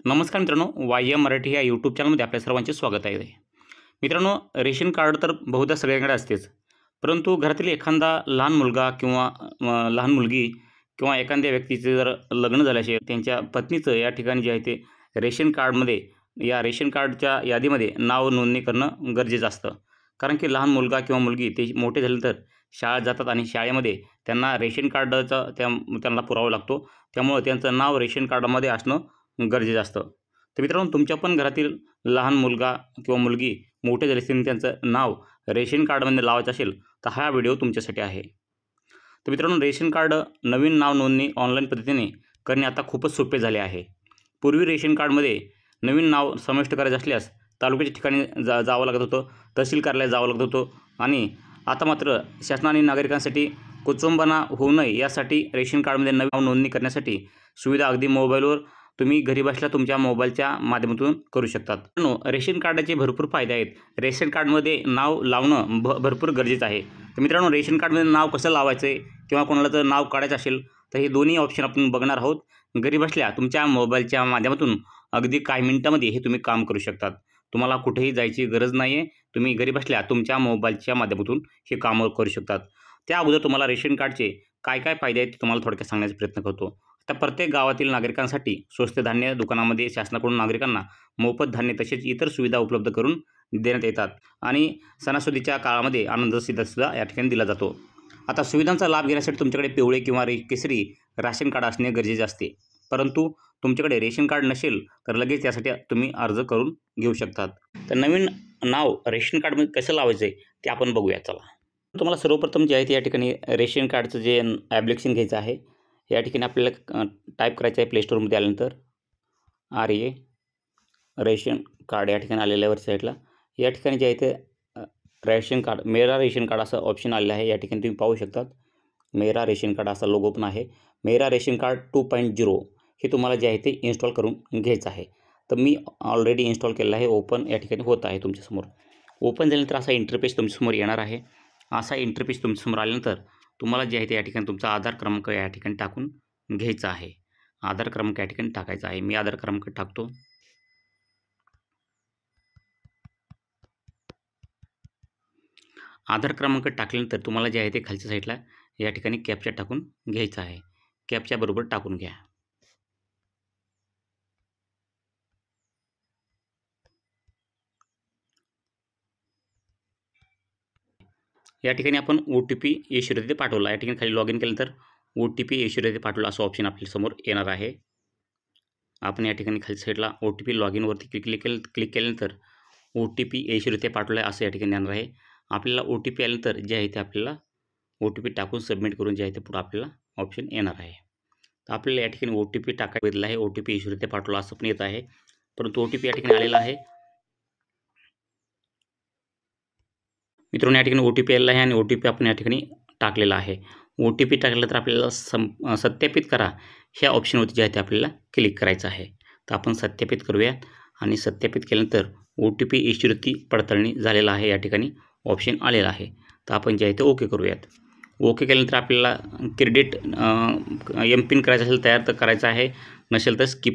नमस्कार मित्रांनो, वाह्य मराठी या यूट्यूब चॅनलमध्ये आपल्या सर्वांचे स्वागत आहे. मित्रांनो, रेशन कार्ड तर बहुधा सगळ्यांकडे असतेच, परंतु घरातील एखादा लहान मुलगा किंवा लहान मुलगी किंवा एखाद्या व्यक्तीचे जर लग्न झाले असेल, त्यांच्या पत्नीचं या ठिकाणी जे आहे ते रेशन कार्डमध्ये या रेशन कार्डच्या यादीमध्ये नाव नोंदणी करणं गरजेचं असतं. कारण की लहान मुलगा किंवा मुलगी ते मोठे झाल्यानंतर शाळेत जातात आणि शाळेमध्ये त्यांना रेशन कार्डचा त्यांना पुरावा लागतो. त्यामुळे त्यांचं नाव रेशन कार्डमध्ये असणं गरजेचं असतं. तर मित्रांनो, तुमच्या पण घरातील लहान मुलगा किंवा मुलगी मोठे झाले असतील, त्यांचं नाव रेशन कार्डमध्ये लावायचं असेल, तर हा व्हिडिओ तुमच्यासाठी आहे. तर मित्रांनो, रेशन कार्ड नवीन नाव नोंदणी ऑनलाईन पद्धतीने करणे आता खूपच सोपे झाले आहे. पूर्वी रेशन कार्डमध्ये नवीन नाव समाविष्ट करायचे असल्यास तालुक्याच्या ठिकाणी जावं लागत होतं, तहसील कार्यालयात जावं लागत होतं आणि आता मात्र शासनाने नागरिकांसाठी कुचंबना होऊ नये यासाठी रेशन कार्डमध्ये नवीन नाव नोंदणी करण्यासाठी सुविधा अगदी मोबाईलवर तुम्ही घरी बसल्या तुमच्या मोबाईलच्या माध्यमातून करू शकतात. रेशन कार्डाचे भरपूर फायदे आहेत. रेशन कार्डमध्ये नाव लावणं भरपूर गरजेचं आहे. तर मित्रांनो, रेशन कार्डमध्ये नाव कसं लावायचं आहे किंवा कोणाला जर नाव काढायचं असेल तर हे दोन्ही ऑप्शन आपण बघणार आहोत. घरी बसल्या तुमच्या मोबाईलच्या माध्यमातून अगदी काही मिनिटांमध्ये हे तुम्ही काम करू शकतात. तुम्हाला कुठेही जायची गरज नाही आहे. तुम्ही घरी बसल्या तुमच्या मोबाईलच्या माध्यमातून हे कामं करू शकतात. त्या अगोदर तुम्हाला रेशन कार्डचे काय काय फायदे आहेत ते तुम्हाला थोडक्यात सांगण्याचा प्रयत्न करतो. तर प्रत्येक गावातील नागरिकांसाठी स्वस्त धान्य दुकानामध्ये शासनाकडून नागरिकांना मोफत धान्य तसेच इतर सुविधा उपलब्ध करून देण्यात येतात आणि सणासुदीच्या काळामध्ये आनंद सुद्धा या ठिकाणी दिला जातो. आता सुविधांचा लाभ घेण्यासाठी तुमच्याकडे पिवळे किंवा केसरी राशन कार्ड असणे गरजेचे असते. परंतु तुमच्याकडे रेशन कार्ड नसेल तर लगेच त्यासाठी तुम्ही अर्ज करून घेऊ शकतात. तर नवीन नाव रेशन कार्डमध्ये कसं लावायचं आहे ते आपण बघूया. चला, तुम्हाला सर्वप्रथम जे आहे ते या ठिकाणी रेशन कार्डचं जे ॲप्लिकेशन घ्यायचं आहे. या ठिकाणी आपल्याला टाईप करायचं आहे. प्ले स्टोअरमध्ये आल्यानंतर RA रेशन कार्ड या ठिकाणी आलेल्या वर साईडला या ठिकाणी जे आहे ते रेशन कार्ड मेरा रेशन कार्ड असं ऑप्शन आलेलं आहे. या ठिकाणी तुम्ही पाहू शकतात मेरा रेशन कार्ड असा लोगो पण आहे. मेरा रेशन कार्ड 2.0 हे तुम्हाला जे आहे ते इन्स्टॉल करून घ्यायचं आहे. तर मी ऑलरेडी इन्स्टॉल केलेलं आहे. ओपन या ठिकाणी होत आहे तुमच्यासमोर. ओपन झाल्यानंतर असा इंटरफेस तुमच्यासमोर येणार आहे. असा इंटरफेस तुमच्यासमोर आल्यानंतर तुम्हाला जे आहे ते या ठिकाणी तुमचा आधार क्रमांक या ठिकाणी टाकून घ्यायचा आहे. आधार क्रमांक या ठिकाणी टाकायचा आहे. मी आधार क्रमांक टाकतो. आधार क्रमांक टाकल्यानंतर तुम्हाला जे आहे ते खालच्या साईडला या ठिकाणी कॅप्चा टाकून घ्यायचा आहे. कॅप्चा बरोबर टाकून घ्या. या ठिकाणी आपण OTP येशूर येथे पाठवला. या ठिकाणी खाली लॉग इन केल्यानंतर OTP येशूर येथे पाठवला असं ऑप्शन आपल्यासमोर येणार आहे. आपण या ठिकाणी खाली साईडला OTP लॉग इनवरती क्लिक केल्यानंतर OTP येशूर येथे पाठवला आहे असं या ठिकाणी येणार आहे. आपल्याला OTP आल्यानंतर जे आहे ते आपल्याला OTP टाकून सबमिट करून जे आहे ते पुढे आपल्याला ऑप्शन येणार आहे. तर आपल्याला या ठिकाणी OTP टाकायला आहे. OTP येशूर येथे पाठवला असं पण येत आहे, परंतु OTP या ठिकाणी आलेला आहे. मित्रांनो, या ठिकाणी OTP आलेला आहे आणि OTP आपण या ठिकाणी टाकलेला आहे. OTP टाकल्यानंतर आपल्याला सत्यापित करा ह्या ऑप्शनवरती जे आहे ते आपल्याला क्लिक करायचं आहे. तर आपण सत्यापित करूयात आणि सत्यापित केल्यानंतर OTP येशूरती पडताळणी झालेला आहे. या ठिकाणी ऑप्शन आलेला आहे. तर आपण जे आहे ते ओके करूयात. ओके केल्यानंतर आपल्याला क्रेडिट MPIN करायचं असेल तयार तर करायचं आहे, नसेल तर स्किप.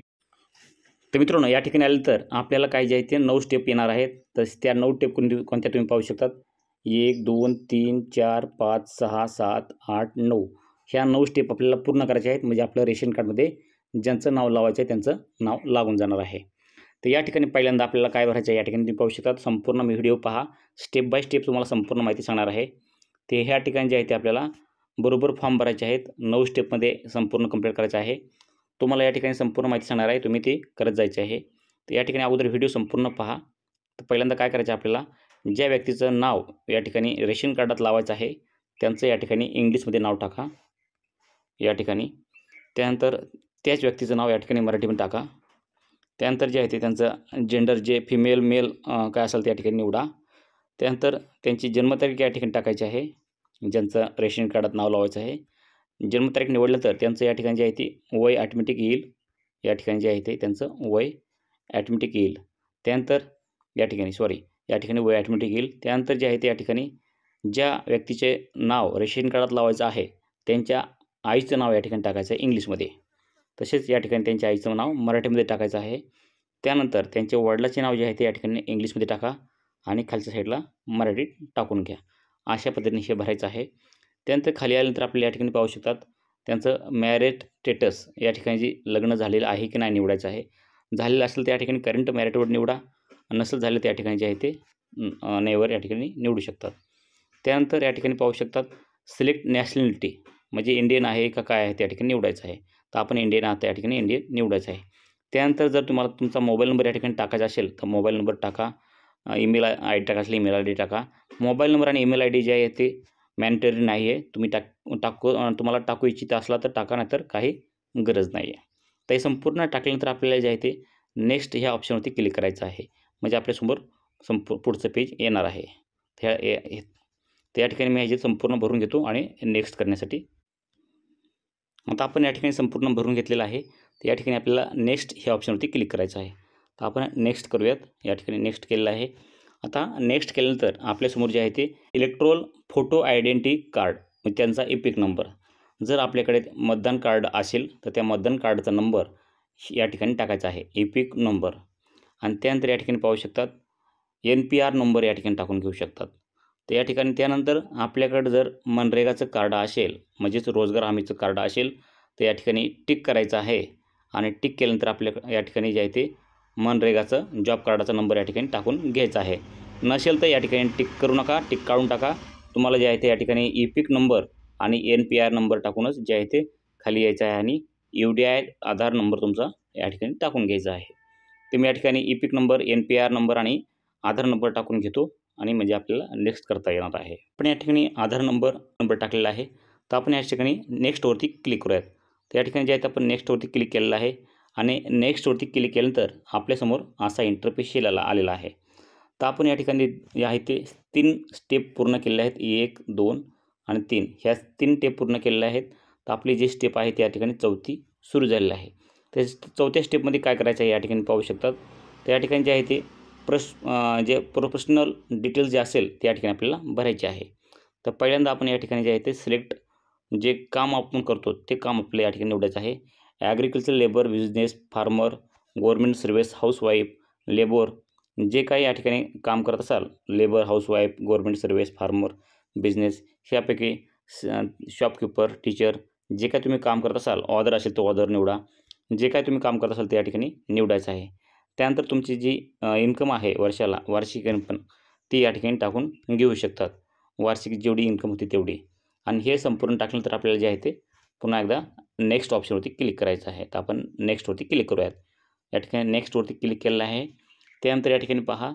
तर मित्रांनो, या ठिकाणी आल्यानंतर आपल्याला काय जे आहे ते 9 स्टेप येणार आहेत. तर त्या 9 स्टेप कोणत्या तुम्ही पाहू शकतात. 1 2 3 4 5 6 7 8 9 ह्या 9 स्टेप आपल्याला पूर्ण करायच्या आहेत. म्हणजे आपलं रेशन कार्डमध्ये ज्यांचं नाव लावायचं आहे त्यांचं नाव लागून जाणार आहे. तर या ठिकाणी पहिल्यांदा आपल्याला काय भरायचं आहे या ठिकाणी तुम्ही पाहू शकतात. संपूर्ण व्हिडिओ पहा. स्टेप बाय स्टेप तुम्हाला संपूर्ण माहिती सांगणार आहे. ते ह्या ठिकाणी जे आहे ते आपल्याला बरोबर फॉर्म भरायचे आहेत. 9 स्टेपमध्ये संपूर्ण कंप्लीट करायचं आहे. तुम्हाला या ठिकाणी संपूर्ण माहिती सांगणार आहे, तुम्ही ते करत जायचे आहे. तर या ठिकाणी अगोदर व्हिडिओ संपूर्ण पहा. तर पहिल्यांदा काय करायचं आपल्याला, ज्या व्यक्तीचं नाव या ठिकाणी रेशन कार्डात लावायचं आहे त्यांचं या ठिकाणी इंग्लिशमध्ये नाव टाका या ठिकाणी. त्यानंतर त्याच व्यक्तीचं नाव या ठिकाणी मराठीमध्ये टाका. त्यानंतर जे आहे ते त्यांचं जेंडर जे फिमेल मेल काय असेल त्या ठिकाणी निवडा. त्यानंतर त्यांची जन्मतारीख या ठिकाणी टाकायची आहे. ज्यांचं रेशन कार्डात नाव लावायचं आहे जन्मतारीख निवडलं तर त्यांचं या ठिकाणी जे आहे ते वय ॲटोमॅटिक येईल. या ठिकाणी जे आहे ते त्यांचं वय ॲटोमॅटिक येईल. त्यानंतर या ठिकाणी वय ॲटोमॅटिक येईल. त्यानंतर जे आहे ते या ठिकाणी ज्या व्यक्तीचे नाव रेशन कार्डात लावायचं आहे त्यांच्या आईचं नाव या ठिकाणी टाकायचं आहे इंग्लिशमध्ये. तसेच या ठिकाणी त्यांच्या आईचं नाव मराठीमध्ये टाकायचं आहे. त्यानंतर त्यांच्या वडिलाचे नाव जे आहे ते या ठिकाणी इंग्लिशमध्ये टाका आणि खालच्या साईडला मराठीत टाकून घ्या. अशा पद्धतीने हे भरायचं आहे. त्यानंतर खाली आल्यानंतर आपल्याला या ठिकाणी पाहू शकतात त्यांचं मॅरेज स्टेटस या ठिकाणी जे लग्न झालेलं आहे की नाही निवडायचं आहे. झालेलं असेल तर या ठिकाणी करंट मॅरिटवर निवडा, नसेल झालं त्या ठिकाणी जे आहे ते नेवर या ठिकाणी निवडू शकतात. त्यानंतर या ठिकाणी पाहू शकतात सिलेक्ट नॅशनॅलिटी म्हणजे इंडियन आहे का काय आहे त्या ठिकाणी निवडायचं आहे. तर आपण इंडियन आहात त्या ठिकाणी इंडियन निवडायचं आहे. त्यानंतर जर तुम्हाला तुमचा मोबाईल नंबर या ठिकाणी टाकायचा असेल तर मोबाईल नंबर टाका. ईमेल आय डी टाकायचं असेल ईमेल आय डी टाका. मोबाईल नंबर आणि ईमेल आय डी जे आहे ते मॅन्डेटरी नाही आहे. तुम्ही तुम्हाला टाकू इच्छित असला तर टाका, नाहीतर काही गरज नाही आहे. तर हे संपूर्ण टाकल्यानंतर आपल्याला जे आहे ते नेक्स्ट ह्या ऑप्शनवरती क्लिक करायचं आहे. म्हणजे आपल्यासमोर पुढचं पेज येणार आहे. तर या ठिकाणी मी ह्याचे संपूर्ण भरून घेतो आणि नेक्स्ट करण्यासाठी आता आपण या ठिकाणी संपूर्ण भरून घेतलेलं आहे. तर या ठिकाणी आपल्याला नेक्स्ट ह्या ऑप्शनवरती क्लिक करायचं आहे. तर आपण नेक्स्ट करूयात. या ठिकाणी नेक्स्ट केलेलं आहे. आता नेक्स्ट केल्यानंतर आपल्यासमोर जे आहे ते इलेक्ट्रोल फोटो आयडेंटिटी कार्ड म्हणजे त्यांचा एपिक नंबर. जर आपल्याकडे मतदान कार्ड असेल तर त्या मतदान कार्डचा नंबर या ठिकाणी टाकायचा आहे, एपिक नंबर. आणि त्यानंतर या ठिकाणी पाहू शकतात NPR नंबर या ठिकाणी टाकून घेऊ शकतात. तर या ठिकाणी त्यानंतर आपल्याकडं जर मनरेगाचं कार्ड असेल म्हणजेच रोजगार हमीचं कार्ड असेल तर या ठिकाणी टिक करायचं आहे. आणि टिक केल्यानंतर आपल्या या ठिकाणी जे आहे ते मनरेगाचं जॉब कार्डाचा नंबर या ठिकाणी टाकून घ्यायचा आहे. नसेल तर या ठिकाणी टिक करू नका, टिक काढून टाका. तुम्हाला जे आहे ते या ठिकाणी एपिक नंबर आणि NPR नंबर टाकूनच जे आहे ते खाली यायचं आहे आणि UDI आधार नंबर तुमचा या ठिकाणी टाकून घ्यायचा आहे. तर मी या ठिकाणी एपिक नंबर, NPR नंबर आणि आधार नंबर टाकून घेतो आणि म्हणजे आपल्याला नेक्स्ट करता येणार आहे. पण या ठिकाणी आधार नंबर टाकलेला आहे. तर आपण या ठिकाणी नेक्स्टवरती क्लिक करूयात. तर या ठिकाणी जे आहे आपण नेक्स्टवरती क्लिक केलेलं आहे आणि नेक्स्टवरती क्लिक केल्यानंतर आपल्यासमोर असा इंटरफेस आलेला आहे. तर आपण या ठिकाणी जे आहे ते 3 स्टेप पूर्ण केलेले आहेत. 1, 2 आणि 3 ह्या 3 स्टेप पूर्ण केलेल्या आहेत. तर आपली जी स्टेप आहे त्या ठिकाणी 4थी सुरू झालेली आहे. तर 4थ्या स्टेपमध्ये काय करायचं आहे या ठिकाणी पाहू शकतात. तर या ठिकाणी जे आहे ते जे प्रोफेशनल डिटेल्स जे असेल त्या ठिकाणी आपल्याला भरायचे आहे. तर पहिल्यांदा आपण या ठिकाणी जे आहे ते सिलेक्ट जे काम आपण करतो ते काम आपल्याला या ठिकाणी निवडायचं आहे. Agriculture, labour, business, farmer, government service, housewife, labour जे काही या ठिकाणी काम करत असाल, labour, housewife, government service, farmer, business ह्यापैकी शॉपकीपर, टीचर जे काही तुम्ही काम करत असाल, ऑदर असेल तो ऑदर निवडा. जे काही तुम्ही काम करत असाल ते या ठिकाणी निवडायचं आहे. त्यानंतर तुमची जी इन्कम आहे वर्षाला, वार्षिक इन्कम ती या ठिकाणी टाकून घेऊ शकतात. वार्षिक जेवढी इन्कम होती तेवढी. आणि हे संपूर्ण टाकल्यानंतर आपल्याला जे आहे ते पुन्हा एकदा नेक्स्ट ऑप्शनवरती क्लिक करायचं आहे. तर आपण नेक्स्टवरती क्लिक करूयात. या ठिकाणी नेक्स्टवरती क्लिक केलेलं आहे. त्यानंतर या ठिकाणी पहा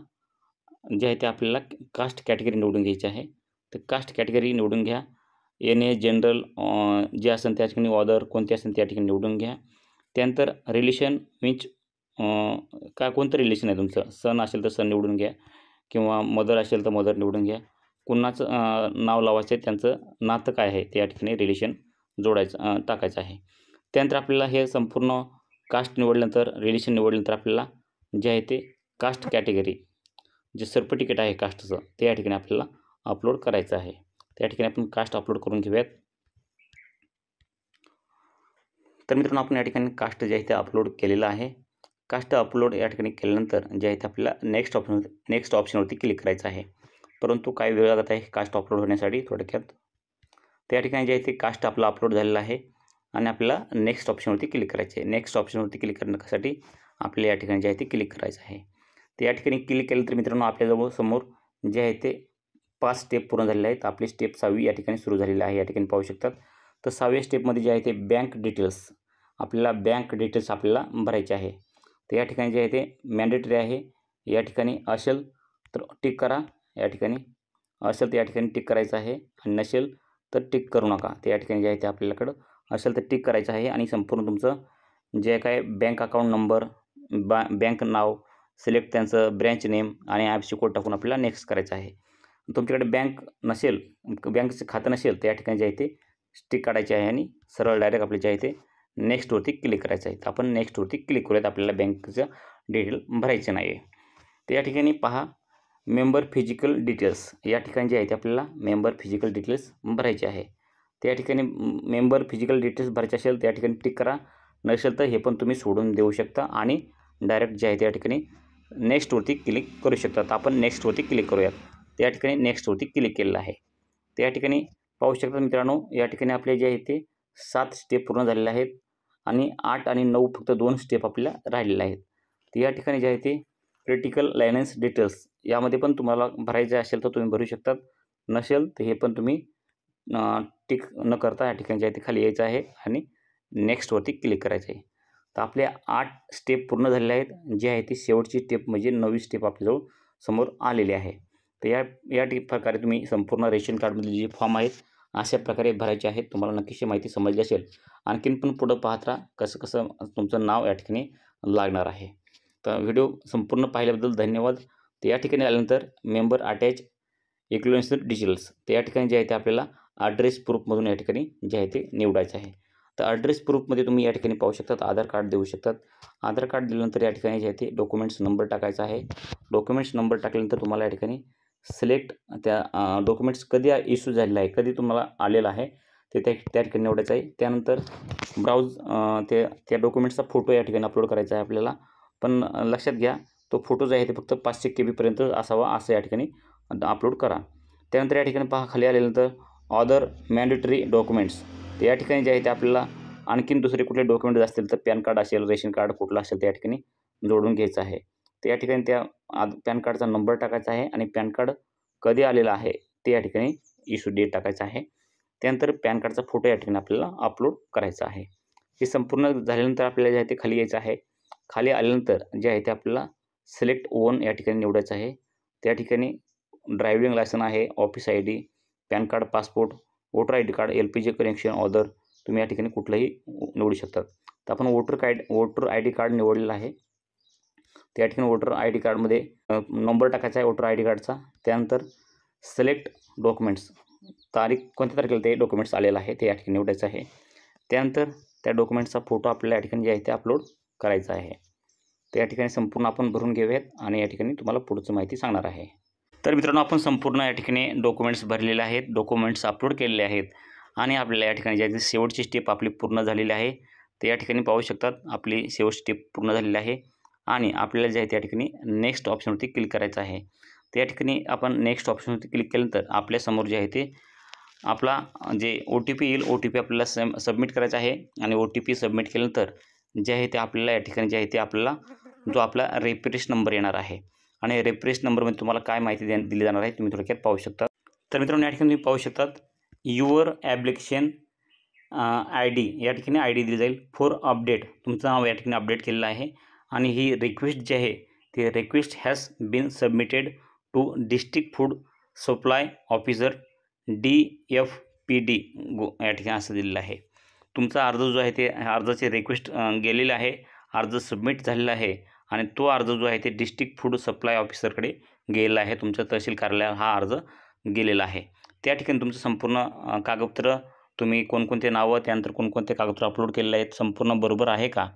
जे आहे ते आपल्याला कास्ट कॅटेगरी निवडून घ्यायची आहे. तर कास्ट कॅटेगरी निवडून घ्या. NA जनरल जे असेल त्या ठिकाणी ऑदर कोणते असेल त्या ठिकाणी निवडून घ्या. त्यानंतर रिलेशन मीन्स कोणतं रिलेशन आहे तुमचं, सन असेल तर सन निवडून घ्या किंवा मदर असेल तर मदर निवडून घ्या. कुणाचं नाव लावायचं आहे त्यांचं नातं काय आहे ते या ठिकाणी रिलेशन टाकायचं आहे. त्यानंतर आपल्याला हे संपूर्ण कास्ट निवडल्यानंतर, रिलेशन निवडल्यानंतर आपल्याला जे आहे ते कास्ट कॅटेगरी जे सर्टिफिकेट आहे कास्टचं ते या ठिकाणी आपल्याला अपलोड करायचं आहे. त्या ठिकाणी आपण कास्ट अपलोड करून घेऊयात. तर मित्रांनो आपण या ठिकाणी कास्ट जे आहे ते अपलोड केलेलं आहे. कास्ट अपलोड या ठिकाणी केल्यानंतर जे आहे ते आपल्याला नेक्स्ट ऑप्शनवरती क्लिक करायचं आहे. परंतु काही वेळ लागत आहे कास्ट अपलोड होण्यासाठी थोडक्यात. त्या ठिकाणी जे आहे ते कास्ट आपलं अपलोड झालेलं आहे आणि आपल्याला नेक्स्ट ऑप्शनवरती क्लिक करायचं आहे. नेक्स्ट ऑप्शनवरती क्लिक करण्यासाठी आपल्याला या ठिकाणी जे आहे ते क्लिक करायचं आहे. तर या ठिकाणी क्लिक केलं तर मित्रांनो आपल्याजवळ समोर जे आहे ते 5 स्टेप पूर्ण झालेले आहेत. आपली स्टेप 6वी या ठिकाणी सुरू झालेली आहे. या ठिकाणी पाहू शकतात. तर 6व्या स्टेपमध्ये जे आहे ते बँक डिटेल्स आपल्याला आपल्याला भरायचे आहे. तर या ठिकाणी जे आहे ते मॅन्डेटरी आहे. या ठिकाणी असेल तर टिक करा. या ठिकाणी असेल तर या ठिकाणी टिक करायचं आहे आणि नसेल तर टिक करू नका. तर या ठिकाणी जे आहे ते आपल्याकडं असेल तर टिक करायचं आहे आणि संपूर्ण तुमचं जे काय बँक अकाउंट नंबर, बँक नाव सिलेक्ट त्यांचं ब्रँच नेम आणि IFSC कोड टाकून आपल्याला नेक्स्ट करायचं आहे. तुमच्याकडे बँक नसेल, बँकचं खातं नसेल तर या ठिकाणी जे आहे ते टिक काढायचे आहे आणि सरळ डायरेक्ट आपले जे आहे ते नेक्स्टवरती क्लिक करायचं आहे. तर आपण नेक्स्टवरती क्लिक करूयात. आपल्याला बँकचं डिटेल भरायचं नाही आहे. तर या ठिकाणी पहा मेंबर फिजिकल डिटेल्स या ठिकाणी जे आहे ते आपल्याला मेंबर फिजिकल डिटेल्स भरायचे आहे. त्या ठिकाणी मेंबर फिजिकल डिटेल्स भरायचे असेल त्या ठिकाणी टिक करा. नसेल तर हे पण तुम्ही सोडून देऊ शकता आणि डायरेक्ट जे आहे त्या ठिकाणी नेक्स्टवरती क्लिक करू शकता. तर आपण नेक्स्टवरती क्लिक करूयात. त्या ठिकाणी नेक्स्टवरती क्लिक केलेलं आहे. त्या ठिकाणी पाहू शकता मित्रांनो, या ठिकाणी आपले जे आहे ते 7 स्टेप पूर्ण झालेले आहेत आणि 8 आणि 9 फक्त 2 स्टेप आपल्याला राहिलेले आहेत. तर या ठिकाणी जे आहे ते क्रिटिकल लायनन्स डिटेल्स यामध्ये पण तुम्हाला भरायचे असेल तर तुम्ही भरू शकतात. नसेल तर हे पण तुम्ही टिक न करता या ठिकाणी जे आहे ते खाली यायचं आहे आणि नेक्स्टवरती क्लिक करायचं आहे. तर आपले 8 स्टेप पूर्ण झालेले आहेत. जे आहे ती शेवटची स्टेप म्हणजे 9वी स्टेप आपल्याजवळ समोर आलेली आहे. तर या प्रकारे तुम्ही संपूर्ण रेशन कार्डमधले जे फॉर्म आहेत अशा प्रकारे भरायचे आहेत. तुम्हाला नक्कीच माहिती समजली असेल. आणखीन पण पुढं पाहत राहा कसं तुमचं नाव या ठिकाणी लागणार आहे. तर व्हिडिओ संपूर्ण पाहिल्याबद्दल धन्यवाद. तर या ठिकाणी आल्यानंतर मेंबर अटॅच इन्फ्लुएन्सर डिटेल्स तर या ठिकाणी जे आहे ते आपल्याला ॲड्रेस प्रूफमधून या ठिकाणी जे आहे ते निवडायचं आहे. तर ॲड्रेस प्रूफमध्ये तुम्ही या ठिकाणी पाहू शकतात आधार कार्ड देऊ शकतात. आधार कार्ड दिल्यानंतर या ठिकाणी जे आहे ते डॉक्युमेंट्स नंबर टाकायचा आहे. डॉक्युमेंट्स नंबर टाकल्यानंतर तुम्हाला या ठिकाणी सिलेक्ट त्या डॉक्युमेंट्स कधी इश्यू झालेला आहे, कधी तुम्हाला आलेला आहे ते त्या ठिकाणी निवडायचं आहे. त्यानंतर ब्राउज त्या डॉक्युमेंट्सचा फोटो या ठिकाणी अपलोड करायचा आहे आपल्याला. पण लक्षात घ्या तो फोटो जो आहे ते फक्त 500 KB असावा असं या ठिकाणी अपलोड करा. त्यानंतर या ठिकाणी पहा खाली आल्यानंतर अदर मॅन्डेटरी डॉक्युमेंट्स तर या ठिकाणी जे आहे ते आपल्याला आणखीन दुसरे कुठले डॉक्युमेंट्स असतील तर पॅन कार्ड असेल, रेशन कार्ड कुठलं असेल त्या ठिकाणी जोडून घ्यायचं आहे. तर या ठिकाणी त्या पॅन कार्डचा नंबर टाकायचा आहे आणि पॅन कार्ड कधी आलेला आहे ते या ठिकाणी इश्यू डेट टाकायचं आहे. त्यानंतर पॅन कार्डचा फोटो या ठिकाणी आपल्याला अपलोड करायचा आहे. हे संपूर्ण झाल्यानंतर आपल्याला जे आहे ते खाली यायचं आहे. खाली आल्यानंतर जे आहे ते आपल्याला सिलेक्ट ओन या ठिकाणी निवडायचं आहे. त्या ठिकाणी ड्रायव्हिंग लायसन आहे, office ID, pan card, passport, voter ID card, LPG connection, other तुम्ही या ठिकाणी कुठलंही निवडू शकतात. तर आपण वोटर ID कार्ड निवडलेलं आहे. त्या ठिकाणी वोटर ID कार्डमध्ये नंबर टाकायचा आहे वोटर ID कार्डचा. त्यानंतर सिलेक्ट डॉक्युमेंट्स तारीख कोणत्या तारखेला ते डॉक्युमेंट्स आलेलं आहे ते या ठिकाणी निवडायचं आहे. त्यानंतर त्या डॉक्युमेंट्सचा फोटो आपल्याला या ठिकाणी जे आहे ते अपलोड करायचा आहे. तर या ठिकाणी संपूर्ण आपण भरून घेऊयात आणि या ठिकाणी तुम्हाला पुढचं माहिती सांगणार आहे. तर मित्रांनो आपण संपूर्ण या ठिकाणी डॉक्युमेंट्स भरलेले आहेत, डॉक्युमेंट्स अपलोड केलेले आहेत आणि आपल्याला या ठिकाणी जे आहे शेवटची स्टेप आपली पूर्ण झालेली आहे. तर या ठिकाणी पाहू शकतात आपली शेवटची स्टेप पूर्ण झालेली आहे आणि आपल्याला जे आहे त्या ठिकाणी नेक्स्ट ऑप्शनवरती क्लिक करायचं आहे. तर या ठिकाणी आपण नेक्स्ट ऑप्शनवरती क्लिक केल्यानंतर आपल्यासमोर जे आहे ते आपला जे OTP येईल, OTP आपल्याला सबमिट करायचा आहे आणि OTP सबमिट केल्यानंतर जे आहे ते आपल्याला या ठिकाणी जे आहे ते आपल्याला जो आपला रेफरन्स नंबर येणार आहे आणि रेफरन्स नंबरमध्ये तुम्हाला काय माहिती दिली जाणार आहे तुम्ही थोडक्यात पाहू शकता. तर मित्रांनो या ठिकाणी तुम्ही पाहू शकतात युअर ॲप्लिकेशन ID या ठिकाणी ID दिली जाईल. फॉर अपडेट तुमचं नाव या ठिकाणी अपडेट केलेलं आहे आणि ही रिक्वेस्ट जी आहे ती request has been submitted to district food supply officer DFPD या ठिकाणी असं दिलेलं आहे. तुमचा अर्ज जो आहे ते अर्जाची रिक्वेस्ट गेलेली आहे, अर्ज सबमिट झालेला आहे आणि तो अर्ज जो आहे ते डिस्ट्रिक्ट फूड सप्लाय ऑफिसरकडे गेलेला आहे. तुमच्या तहसील कार्यालयात हा अर्ज गेलेला आहे. त्या ठिकाणी तुमचं संपूर्ण कागदपत्र तुम्ही कोणकोणते नावं त्यानंतर कोणकोणते कागदपत्र अपलोड केलेले आहेत संपूर्ण बरोबर आहे का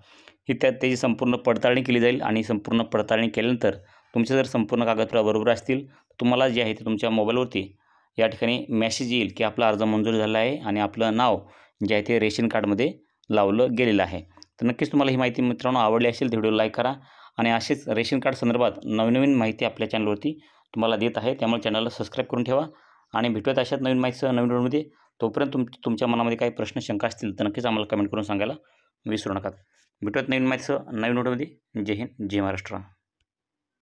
ही त्याची संपूर्ण पडताळणी केली जाईल आणि संपूर्ण पडताळणी केल्यानंतर तुमचे जर संपूर्ण कागदपत्र बरोबर असतील तुम्हाला जे आहे ते तुमच्या मोबाईलवरती या ठिकाणी मेसेज येईल की आपला अर्ज मंजूर झाला आहे आणि आपलं नाव जे आहे ते रेशन कार्डमध्ये लावलं गेलेलं आहे. तर नक्कीच तुम्हाला ही माहिती मित्रांनो आवडली असेल तर व्हिडिओ लाईक करा आणि असेच रेशन कार्ड संदर्भात नवीन माहिती आपल्या चॅनलवरती तुम्हाला देत आहे. त्यामुळे चॅनलला सबस्क्राईब करून ठेवा आणि भेटूयात अशाच नवीन माहितीसह नवीन व्हिडिओमध्ये. तोपर्यंत तुमच्या मनामध्ये काही प्रश्न शंका असतील तर नक्कीच आम्हाला कमेंट करून सांगायला विसरू नका. भेटूयात नवीन माहितीसह नवीन व्हिडिओमध्ये. जय हिंद, जय महाराष्ट्र.